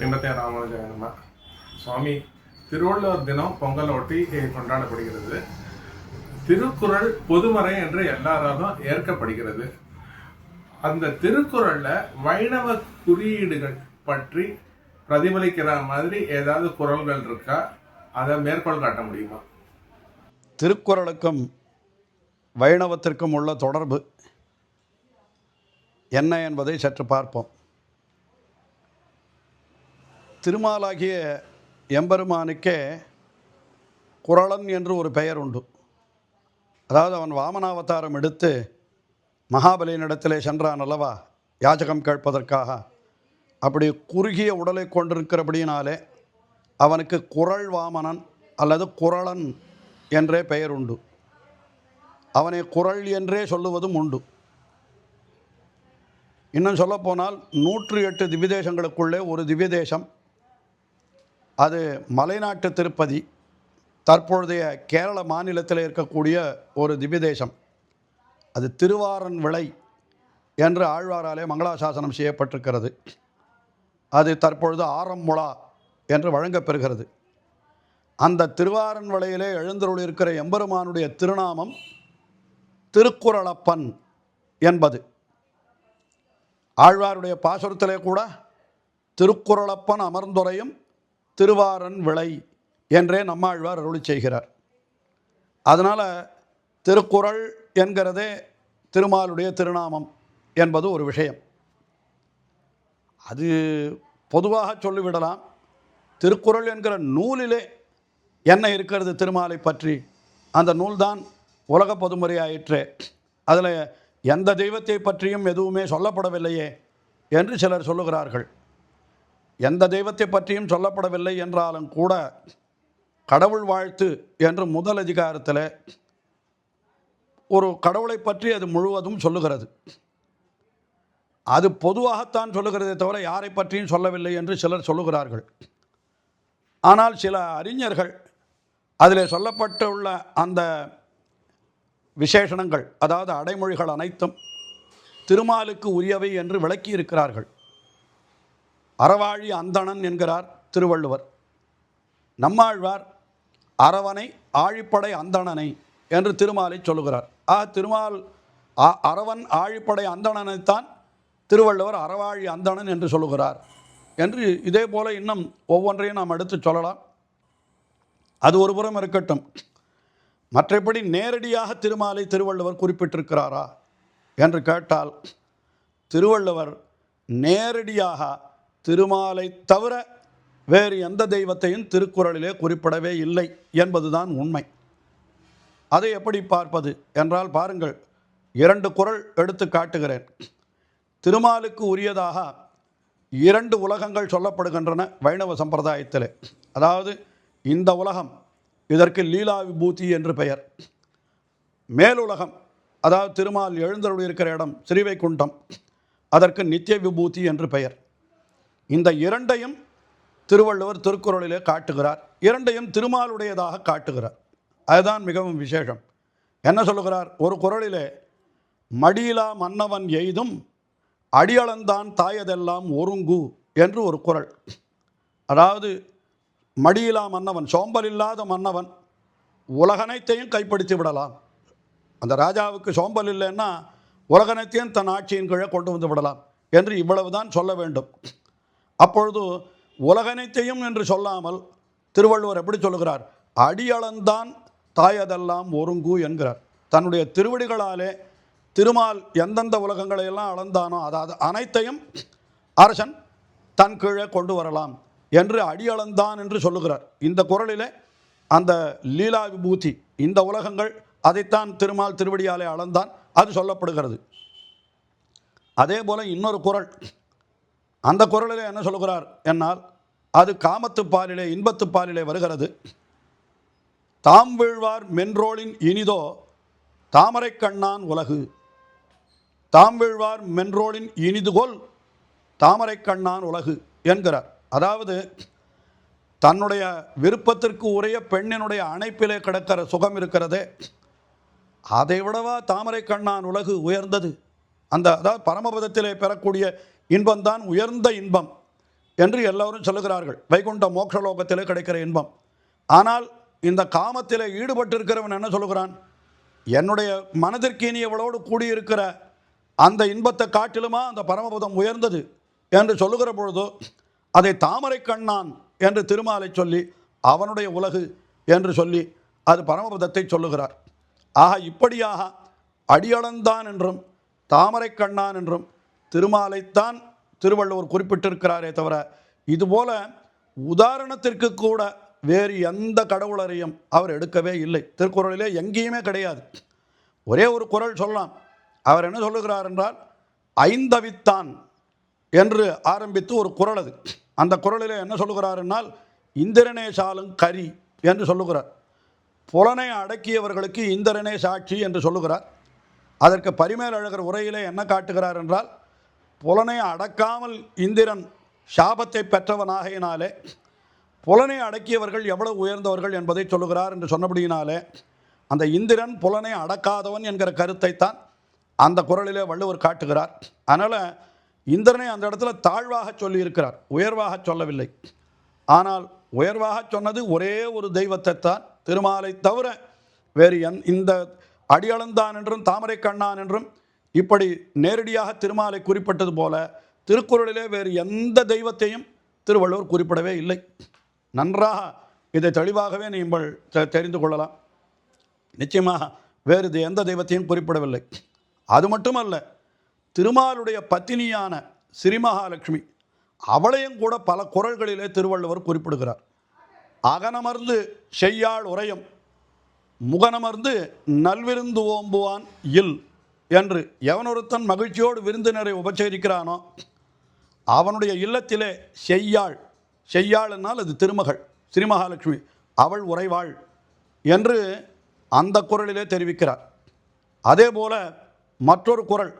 ஸ்ரீமதே ராமானுஜாய நம. சுவாமி, திருவள்ளுவர் தினம் பொங்கல் ஒட்டி கொண்டாடப்படுகிறது. திருக்குறள் பொதுமறை என்று எல்லாராலும் ஏற்கப்படுகிறது. அந்த திருக்குறள்ல வைணவ குறியீடுகள் பற்றி பிரதிபலிக்கிற மாதிரி ஏதாவது குறள்கள் இருக்கா? அதை மேற்கோள் காட்ட முடியுமா? திருக்குறளுக்கும் வைணவத்திற்கும் உள்ள தொடர்பு என்ன என்பதை சற்று பார்ப்போம். திருமாலாகிய எம்பெருமானுக்கே குறளன் என்று ஒரு பெயர் உண்டு. அதாவது அவன் வாமனாவதாரம் எடுத்து மகாபலியினிடத்திலே சென்றான் அல்லவா, யாச்சகம் கேட்பதற்காக. அப்படி குறுகிய உடலை கொண்டிருக்கிறபடியினாலே அவனுக்கு குறள் வாமனன் அல்லது குறளன் என்றே பெயர் உண்டு. அவனை குறள் என்றே சொல்லுவதும் உண்டு. இன்னும் சொல்லப்போனால் 108 திவ்யதேசங்களுக்குள்ளே ஒரு திவ்யதேசம், அது மலைநாட்டு திருப்பதி, தற்பொழுதைய கேரள மாநிலத்தில் இருக்கக்கூடிய ஒரு திவ்யதேசம். அது திருவாரன்விளை என்று ஆழ்வாராலே மங்களாசாசனம் செய்யப்பட்டிருக்கிறது. அது தற்பொழுது ஆரம்முளா என்று வழங்கப்பெறுகிறது. அந்த திருவாரன்விளையிலே எழுந்தருள் இருக்கிற எம்பெருமானுடைய திருநாமம் திருக்குறளப்பன் என்பது. ஆழ்வாருடைய பாசுரத்திலே கூட திருக்குறளப்பன் அமர்ந்துரையும் திருவாரன் விளை என்றே நம்மாழ்வார் அருளி செய்கிறார். அதனால் திருக்குறள் என்கிறதே திருமாலுடைய திருநாமம் என்பது ஒரு விஷயம். அது பொதுவாக சொல்லிவிடலாம். திருக்குறள் என்கிற நூலிலே என்ன இருக்கிறது திருமாலை பற்றி? அந்த நூல்தான் உலக பொதுமறையாயிற்றே. அதில் எந்த தெய்வத்தை பற்றியும் எதுவுமே சொல்லப்படவில்லையே என்று சிலர் சொல்லுகிறார்கள். எந்த தெய்வத்தை பற்றியும் சொல்லப்படவில்லை என்றாலும் கூட கடவுள் வாழ்த்து என்று முதல் அதிகாரத்தில் ஒரு கடவுளை பற்றி அது முழுவதும் சொல்லுகிறது. அது பொதுவாகத்தான் சொல்லுகிறதே தவிர யாரை பற்றியும் சொல்லவில்லை என்று சிலர் சொல்லுகிறார்கள். ஆனால் சில அறிஞர்கள் அதில் சொல்லப்பட்டுள்ள அந்த விசேஷணங்கள், அதாவது அடைமொழிகள் அனைத்தும் திருமாலுக்கு உரியவை என்று விளக்கி இருக்கிறார்கள். அறவாழி அந்தணன் என்கிறார் திருவள்ளுவர். நம்மாழ்வார் அரவனை ஆழிப்படை அந்தணனை என்று திருமாலை சொல்லுகிறார். திருமால் அரவன் ஆழிப்படை அந்தணனைத்தான் திருவள்ளுவர் அறவாழி அந்தணன் என்று சொல்லுகிறார் என்று இதே போல இன்னும் ஒவ்வொன்றையும் நாம் எடுத்து சொல்லலாம். அது ஒரு புறம் இருக்கட்டும். மற்றபடி நேரடியாக திருமாலை திருவள்ளுவர் குறிப்பிட்டிருக்கிறாரா என்று கேட்டால், திருவள்ளுவர் நேரடியாக திருமாலை தவிர வேறு எந்த தெய்வத்தையும் திருக்குறளிலே குறிப்பிடவே இல்லை என்பதுதான் உண்மை. அதை எப்படி பார்ப்பது என்றால் பாருங்கள், 2 குறள் எடுத்து காட்டுகிறேன். திருமாலுக்கு உரியதாக 2 உலகங்கள் சொல்லப்படுகின்றன வைணவ சம்பிரதாயத்திலே. அதாவது இந்த உலகம், இதற்கு லீலா விபூதி என்று பெயர். மேலுலகம், அதாவது திருமால் எழுந்தருள் இருக்கிற இடம் ஸ்ரீவைகுண்டம், அதற்கு நித்திய விபூதி என்று பெயர். இந்த 2ஐயும் திருவள்ளுவர் திருக்குறளிலே காட்டுகிறார். 2ஐயும் திருமாலுடையதாக காட்டுகிறார். அதுதான் மிகவும் விசேஷம். என்ன சொல்லுகிறார்? ஒரு குறளிலே மடியிலா மன்னவன் எய்தும் அடியளந்தான் தாயதெல்லாம் ஒருங்கு என்று ஒரு குறள். அதாவது மடியிலா மன்னவன், சோம்பல் இல்லாத மன்னவன் உலகனைத்தையும் கைப்படுத்தி விடலாம். அந்த ராஜாவுக்கு சோம்பல் இல்லைன்னா உலகனைத்தையும் தன் ஆட்சியின் கீழே கொண்டு வந்து விடலாம் என்று இவ்வளவுதான் சொல்ல வேண்டும். அப்பொழுது உலகனைத்தையும் என்று சொல்லாமல் திருவள்ளுவர் எப்படி சொல்லுகிறார்? அடியளந்தான் தாயதெல்லாம் ஒருங்கு என்கிறார். தன்னுடைய திருவடிகளாலே திருமால் எந்தெந்த உலகங்களையெல்லாம் அளந்தானோ அதாவது அனைத்தையும் அரசன் தன் கீழே கொண்டு வரலாம் என்று அடியளந்தான் என்று சொல்லுகிறார். இந்த குறளிலே அந்த லீலா விபூதி, இந்த உலகங்கள், அதைத்தான் திருமால் திருவடியாலே அளந்தான், அது சொல்லப்படுகிறது. அதே போல இன்னொரு குறள், அந்த குறளிலே என்ன சொல்லுகிறார் என்னால், அது காமத்து பாலிலே இன்பத்து பாலிலே வருகிறது. தாம் வீழ்வார் மென்றோளின் இனிதோ தாமரை கண்ணான் உலகு. தாம் வீழ்வார் மென்றோளின் இனிதுகொல் தாமரை கண்ணான் உலகு என்கிறார். அதாவது தன்னுடைய விருப்பத்திற்கு உரிய பெண்ணினுடைய அணைப்பிலே கிடக்கிற சுகம் இருக்கிறதே, அதை விடவா தாமரை கண்ணான் உலகு உயர்ந்தது? அதாவது பரமபதத்திலே பெறக்கூடிய இன்பம்தான் உயர்ந்த இன்பம் என்று எல்லோரும் சொல்லுகிறார்கள். வைகுண்ட மோட்சலோகத்திலே கிடைக்கிற இன்பம். ஆனால் இந்த காமத்திலே ஈடுபட்டிருக்கிறவன் என்ன சொல்லுகிறான்? என்னுடைய மனதிற்கு இனியவளோடு கூடியிருக்கிற அந்த இன்பத்தை காட்டிலுமா அந்த பரமபதம் உயர்ந்தது என்று சொல்லுகிற பொழுதோ அதை தாமரை கண்ணான் என்று திருமாலை சொல்லி அவனுடைய உலகு என்று சொல்லி அது பரமபதத்தை சொல்லுகிறார். ஆக இப்படியாக அடியளந்தான் என்றும் தாமரை கண்ணான் என்றும் திருமாலைத்தான் திருவள்ளுவர் குறிப்பிட்டிருக்கிறாரே தவிர இதுபோல உதாரணத்திற்கு கூட வேறு எந்த கடவுளரையும் அவர் எடுக்கவே இல்லை. திருக்குறளிலே எங்கேயுமே கிடையாது. ஒரே ஒரு குறள் சொல்லலாம். அவர் என்ன சொல்லுகிறார் என்றால், ஐந்தவித்தான் என்று ஆரம்பித்து ஒரு குறள் அது. அந்த குறளிலே என்ன சொல்லுகிறார் என்றால், இந்திரனே சாலும் கரி என்று சொல்லுகிறார். புலனை அடக்கியவர்களுக்கு இந்திரனே சாட்சி என்று சொல்லுகிறார். அதற்கு பரிமேலழகர் உரையிலே என்ன காட்டுகிறார் என்றால், புலனை அடக்காமல் இந்திரன் சாபத்தை பெற்றவனாகையினாலே புலனை அடக்கியவர்கள் எவ்வளவு உயர்ந்தவர்கள் என்பதை சொல்லுகிறார் என்று சொன்னபடியினாலே அந்த இந்திரன் புலனை அடக்காதவன் என்கிற கருத்தைத்தான் அந்த குறளிலே வள்ளுவர் காட்டுகிறார். அதனால் இந்திரனை அந்த இடத்துல தாழ்வாக சொல்லியிருக்கிறார், உயர்வாக சொல்லவில்லை. ஆனால் உயர்வாக சொன்னது ஒரே ஒரு தெய்வத்தை தான், திருமாலை தவிர வேறு இந்த அடியளந்தான் என்றும் தாமரை கண்ணான் என்றும் இப்படி நேரடியாக திருமாலை குறிப்பிட்டது போல திருக்குறளிலே வேறு எந்த தெய்வத்தையும் திருவள்ளுவர் குறிப்பிடவே இல்லை. நன்றாக இதை தெளிவாகவே நீங்கள் தெரிந்து கொள்ளலாம். நிச்சயமாக வேறு எந்த தெய்வத்தையும் குறிப்பிடவில்லை. அது மட்டுமல்ல, திருமாலுடைய பத்தினியான ஸ்ரீமகாலட்சுமி அவளையும் கூட பல குறள்களிலே திருவள்ளுவர் குறிப்பிடுகிறார். அகனமர்ந்து செய்யாள் உரையும் முகனமர்ந்து நல்விருந்து ஓம்புவான் இல் என்று எவனொருத்தன் மகிழ்ச்சியோடு விருந்தினரை உபச்சரிக்கிறானோ அவனுடைய இல்லத்திலே செய்யாள், செய்யாள் என்னால் அது திருமகள் ஸ்ரீமகாலட்சுமி, அவள் உறைவாள் என்று அந்த குறளிலே தெரிவிக்கிறார். அதே போல மற்றொரு குறள்,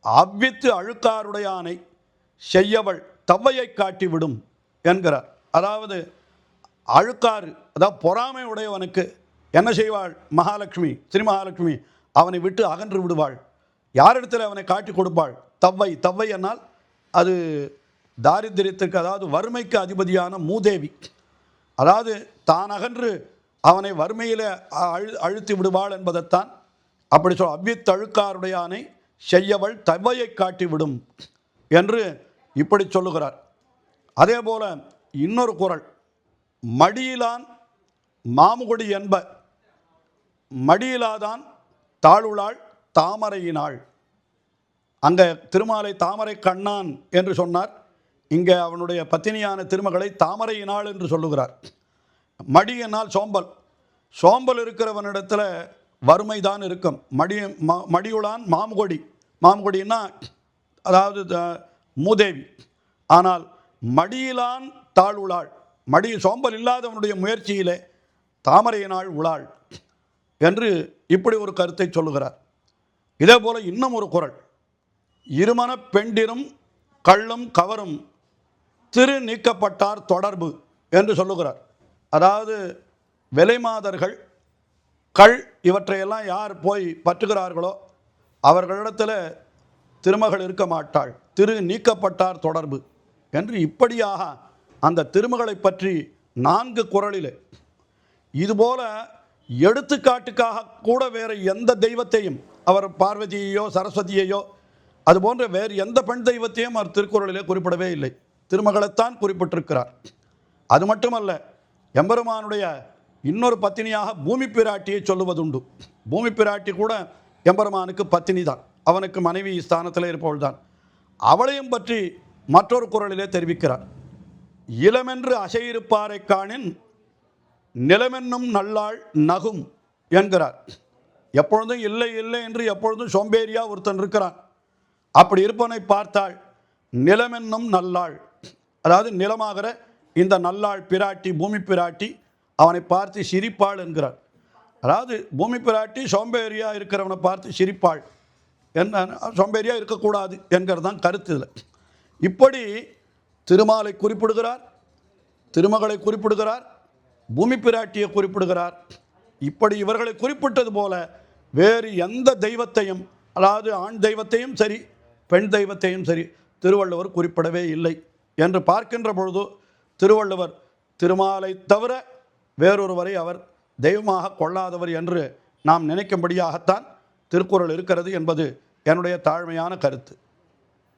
அவ்வித்து அழுக்காருடையானை செய்யவள் தவ்வையை காட்டிவிடும் என்கிறார். அதாவது அழுக்காறு, அதாவது பொறாமை உடையவனுக்கு என்ன செய்வாள் மகாலட்சுமி, ஸ்ரீமகாலட்சுமி? அவனை விட்டு அகன்று விடுவாள். யாரிடத்தில் அவனை காட்டி கொடுப்பாள்? தவ்வை. தவ்வை என்னால் அது தாரித்திரியத்திற்கு, அதாவது வறுமைக்கு அதிபதியான மூதேவி. அதாவது தான் அகன்று அவனை வறுமையில் அழுத்தி விடுவாள் என்பதைத்தான் அப்படி சொல். அவ்வித்தழுக்காருடையானை செய்யவள் தவ்வையை காட்டிவிடும் என்று இப்படி சொல்லுகிறார். அதே போல இன்னொரு குறள், மடியிலான் மாமுகொடி என்ப மடியிலாதான் தாளுளாள் தாமரையினாள். அங்கே திருமாலை தாமரை கண்ணான் என்று சொன்னார். இங்கே அவனுடைய பத்தினியான திருமகளை தாமரையினாள் என்று சொல்லுகிறார். மடி என்னால் சோம்பல். சோம்பல் இருக்கிறவனிடத்தில் வறுமை தான் இருக்கும். மடியுளான் மாமுகொடி. மாமுகொடின்னா அதாவது மூதேவி. ஆனால் மடியிலான் தாளுளாள், மடி சோம்பல் இல்லாதவனுடைய முயற்சியிலே தாமரையினாள் உளாள் என்று இப்படி ஒரு கருத்தை சொல்லுகிறார். இதே போல இன்னும் ஒரு குறள், இருமன பெண்டிரும் கள்ளும் கவரும் திரு நீக்கப்பட்டார் தொடர்பு என்று சொல்லுகிறார். அதாவது விலைமாதர்கள் கள் இவற்றையெல்லாம் யார் போய் பற்றுகிறார்களோ அவர்களிடத்தில் திருமகள் இருக்க மாட்டாள், திரு நீக்கப்பட்டார் தொடர்பு என்று இப்படியாக அந்த திருமகளை பற்றி 4 குறளிலே இதுபோல எடுத்துக்காட்டுக்காக கூட வேறு எந்த தெய்வத்தையும் அவர் பார்வதியையோ சரஸ்வதியையோ அதுபோன்ற வேறு எந்த பெண் தெய்வத்தையும் அவர் திருக்குறளிலே குறிப்பிடவே இல்லை. திருமகளைத்தான் குறிப்பிட்டிருக்கிறார். அது மட்டுமல்ல, எம்பெருமானுடைய இன்னொரு பத்தினியாக பூமி பிராட்டியை சொல்லுவதுண்டு. பூமி பிராட்டி கூட எம்பெருமானுக்கு பத்தினி தான், அவனுக்கு மனைவி ஸ்தானத்தில் இருப்பவள் தான். அவளையும் பற்றி மற்றொரு குறளிலே தெரிவிக்கிறார். இளமென்று அசையிருப்பாரை காணின் நிலமென்னும் நல்லாள் நகும் என்கிறார். எப்பொழுதும் இல்லை இல்லை என்று எப்பொழுதும் சோம்பேறியா ஒருத்தன் இருக்கிறான். அப்படி இருப்பவனை பார்த்தாள் நிலமென்னும் நல்லாள், அதாவது நிலமாகிற இந்த நல்லாள் பிராட்டி பூமி பிராட்டி அவனை பார்த்து சிரிப்பாள் என்கிறார். அதாவது பூமி பிராட்டி சோம்பேறியா இருக்கிறவனை பார்த்து சிரிப்பாள், என்ன சோம்பேறியா இருக்கக்கூடாது என்கிறது தான் கருத்து இதில். இப்படி திருமாலை குறிப்பிடுகிறார், திருமகளை குறிப்பிடுகிறார், பூமி பிராட்டியை குறிப்பிடுகிறார். இப்படி இவர்களை குறிப்பிட்டது போல வேறு எந்த தெய்வத்தையும், அதாவது ஆண் தெய்வத்தையும் சரி பெண் தெய்வத்தையும் சரி திருவள்ளுவர் குறிப்பிடவே இல்லை. என்று பார்க்கின்ற பொழுது திருவள்ளுவர் திருமாலை தவிர வேறொருவரை அவர் தெய்வமாக கொள்ளாதவர் என்று நாம் நினைக்கும்படியாகத்தான் திருக்குறள் இருக்கிறது என்பது என்னுடைய தாழ்மையான கருத்து.